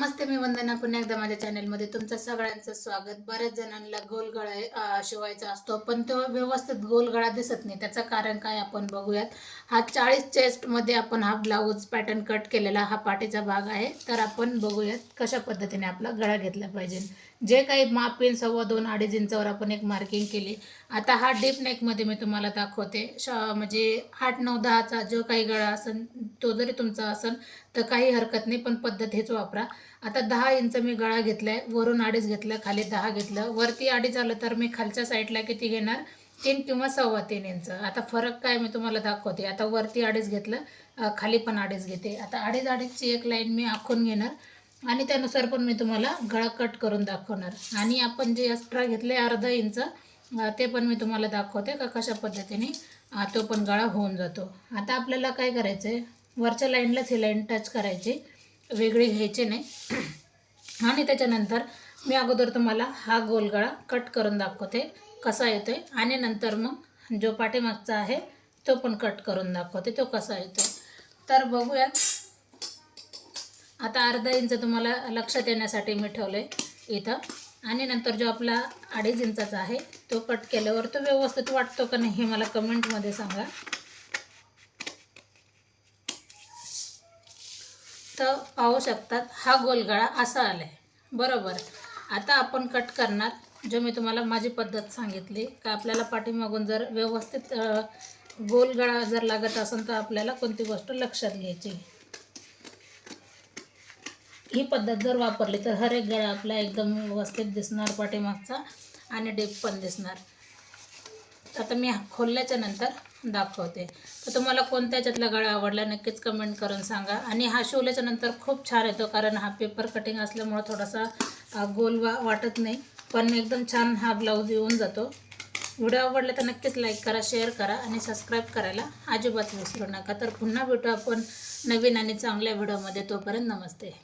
नमस्ते, मी वंदना. पुन्हा एकदा माझ्या चॅनलमध्ये तुमचं सगळ्यांचं स्वागत. बऱ्याच जणांना गोलगळा शिवायचा असतो, पण तो व्यवस्थित गोलगळा दिसत नाही. त्याचं कारण काय आपण बघूयात. हा 40 चेस्टमध्ये आपण हा ब्लाऊज पॅटर्न कट केलेला हा पाठीचा भाग आहे. तर आपण बघूयात कशा पद्धतीने आपला गळा घेतला पाहिजे. जे काही माप येईल 2.25 2.5 इंचावर आपण एक मार्किंग केली. आता हा डीप नेकमध्ये मी तुम्हाला दाखवते. म्हणजे 8 9 10चा जो काही गळा असेल तो जरी तुमचा असेल तर काही हरकत नाही, पण पद्धत हेच वापरा. आता 10 इंच मी गळा घेतलाय, वरून 2.5 घेतलं, खाली 10 घेतलं, वरती 2.5 आलं तर मी खालच्या साईडला किती घेणार, 3 किंवा 3.25 इंच. आता फरक काय मी तुम्हाला दाखवते. आता वरती 2.5 घेतलं, खाली पण 2.5 घेते. आता 2.5 एक लाईन मी आखून घेणार आणि त्यानुसार पण मी तुम्हाला गळा कट करून दाखवणार. आणि आपण जे एक्स्ट्रा घेतले अर्धा इंच ते पण मी तुम्हाला दाखवते का कशा पद्धतीने तो पण गळा होऊन जातो. आता आपल्याला काय करायचं आहे, वरच्या लाईनलाच ही लाईन टच करायची, वेगळी घ्यायची नाही. आणि त्याच्यानंतर मी अगोदर तुम्हाला हा गोलगळा कट करून दाखवते कसा येतोय, आणि नंतर मग जो पाठीमागचा आहे तो पण कट करून दाखवते तो कसा येतोय. तर बघूयात. आता अर्धा इंच तुम्हाला लक्षात येण्यासाठी मी ठेवले इथं, आणि नंतर जो आपला 2.5 इंचाचा आहे तो कट केल्यावर तो व्यवस्थित वाटतो का नाही हे मला कमेंटमध्ये सांगा. तर पाहू शकतात हा गोलगळा असा आलाय बरोबर. आता आपण कट करणार. जो मी तुम्हाला माझी पद्धत सांगितली का आपल्याला पाठीमागून जर व्यवस्थित गोलगळा जर लागत असेल तर आपल्याला कोणती गोष्ट लक्षात घ्यायची. ही पद्धत जर वापरली तर हर एक गळा आपला एकदम व्यवस्थित दिसणार पाठीमागचा, आणि डीप पण दिसणार. आता मी खोलल्याच्या नंतर दाखवते. तर तुम्हाला कोणत्या याच्यातला गळा आवडला नक्कीच कमेंट करून सांगा. आणि हा शिवल्याच्या नंतर खूप छान येतो, कारण हा पेपर कटिंग असल्यामुळं थोडासा गोल वाटत नाही, पण एकदम छान हा ब्लाऊज येऊन जातो. व्हिडिओ आवडला तर नक्कीच लाईक करा, शेअर करा आणि सबस्क्राईब करायला अजिबात विसरू नका. तर पुन्हा भेटू आपण नवीन आणि चांगल्या व्हिडिओमध्ये. तोपर्यंत नमस्ते.